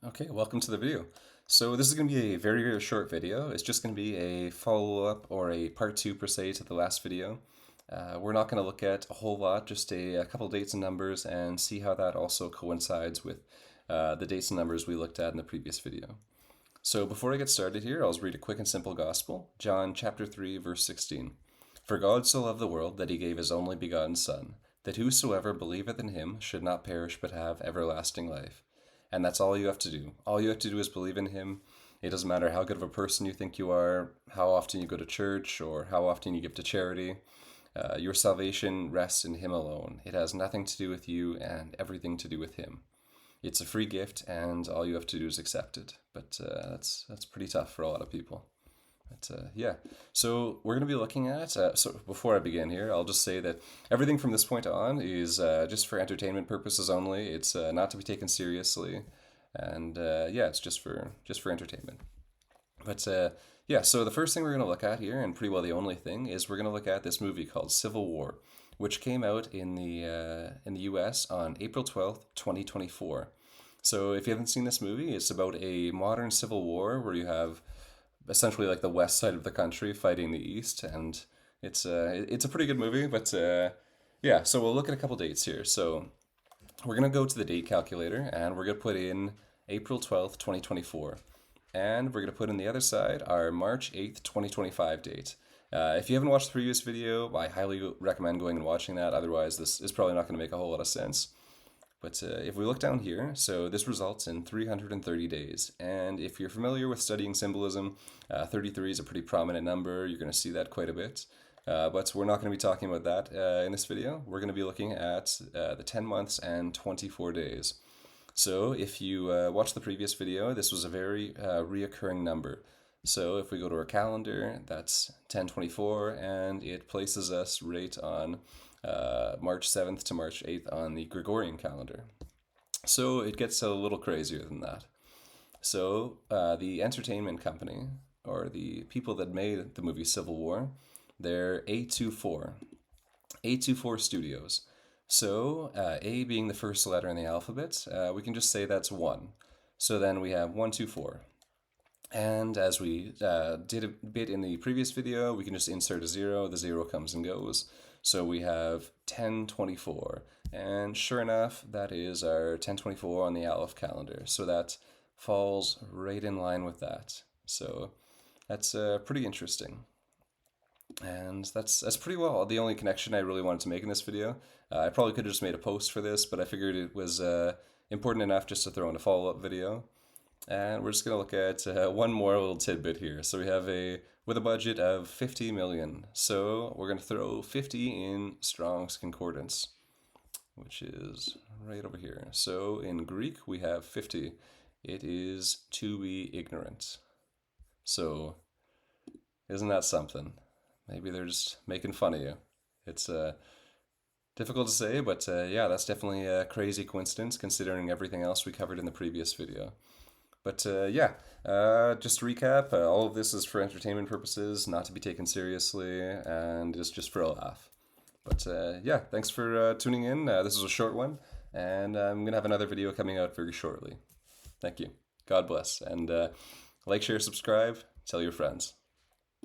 Okay, welcome to the video. So this is going to be a very, very short video. It's just going to be a follow-up or a part two per se to the last video. We're not going to look at a whole lot, just a couple dates and numbers and see how that also coincides with the dates and numbers we looked at in the previous video. So before I get started here, I'll just read a quick and simple gospel. John chapter 3, verse 16. For God so loved the world that he gave his only begotten Son, that whosoever believeth in him should not perish but have everlasting life. And that's all you have to do. All you have to do is believe in him. It doesn't matter how good of a person you think you are, how often you go to church, or how often you give to charity. Your salvation rests in him alone. It has nothing to do with you and everything to do with him. It's a free gift, and all you have to do is accept it. But that's pretty tough for a lot of people. But yeah, so we're going to be looking at. So before I begin here, I'll just say that everything from this point on is just for entertainment purposes only. It's not to be taken seriously, and yeah, it's just for entertainment. But yeah, so the first thing we're going to look at here, and pretty well the only thing, is we're going to look at this movie called Civil War, which came out in the U.S. on April 12th, 2024. So if you haven't seen this movie, it's about a modern civil war where you have essentially like the west side of the country fighting the east, and it's a pretty good movie. But yeah, so we'll look at a couple dates here. So we're gonna go to the date calculator, and we're gonna put in April 12th, 2024, and we're gonna put in the other side our March 8th, 2025 date. If you haven't watched the previous video, I highly recommend going and watching that. Otherwise, this is probably not going to make a whole lot of sense. But if we look down here, so this results in 330 days. And if you're familiar with studying symbolism, 33 is a pretty prominent number. You're going to see that quite a bit. But we're not going to be talking about that in this video. We're going to be looking at the 10 months and 24 days. So if you watch the previous video, this was a very reoccurring number. So if we go to our calendar, that's 1024, and it places us right on March 7th to March 8th on the Gregorian calendar. So it gets a little crazier than that. So the entertainment company, or the people that made the movie Civil War, they're A24 Studios. So A being the first letter in the alphabet, we can just say that's 1. So then we have 124. And as we did a bit in the previous video, we can just insert a 0. The 0 comes and goes. So we have 1024. And sure enough, that is our 1024 on the Aleph calendar. So that falls right in line with that. So that's pretty interesting. And that's pretty well the only connection I really wanted to make in this video. I probably could have just made a post for this, but I figured it was important enough just to throw in a follow-up video. And we're just going to look at one more little tidbit here. So we have with a budget of 50 million. So we're going to throw 50 in Strong's Concordance, which is right over here. So in Greek, we have 50. It is to be ignorant. So isn't that something? Maybe they're just making fun of you. It's difficult to say, but yeah, that's definitely a crazy coincidence considering everything else we covered in the previous video. But yeah, just to recap, all of this is for entertainment purposes, not to be taken seriously, and it's just for a laugh. But yeah, thanks for tuning in. This is a short one, and I'm going to have another video coming out very shortly. Thank you. God bless. And like, share, subscribe, tell your friends.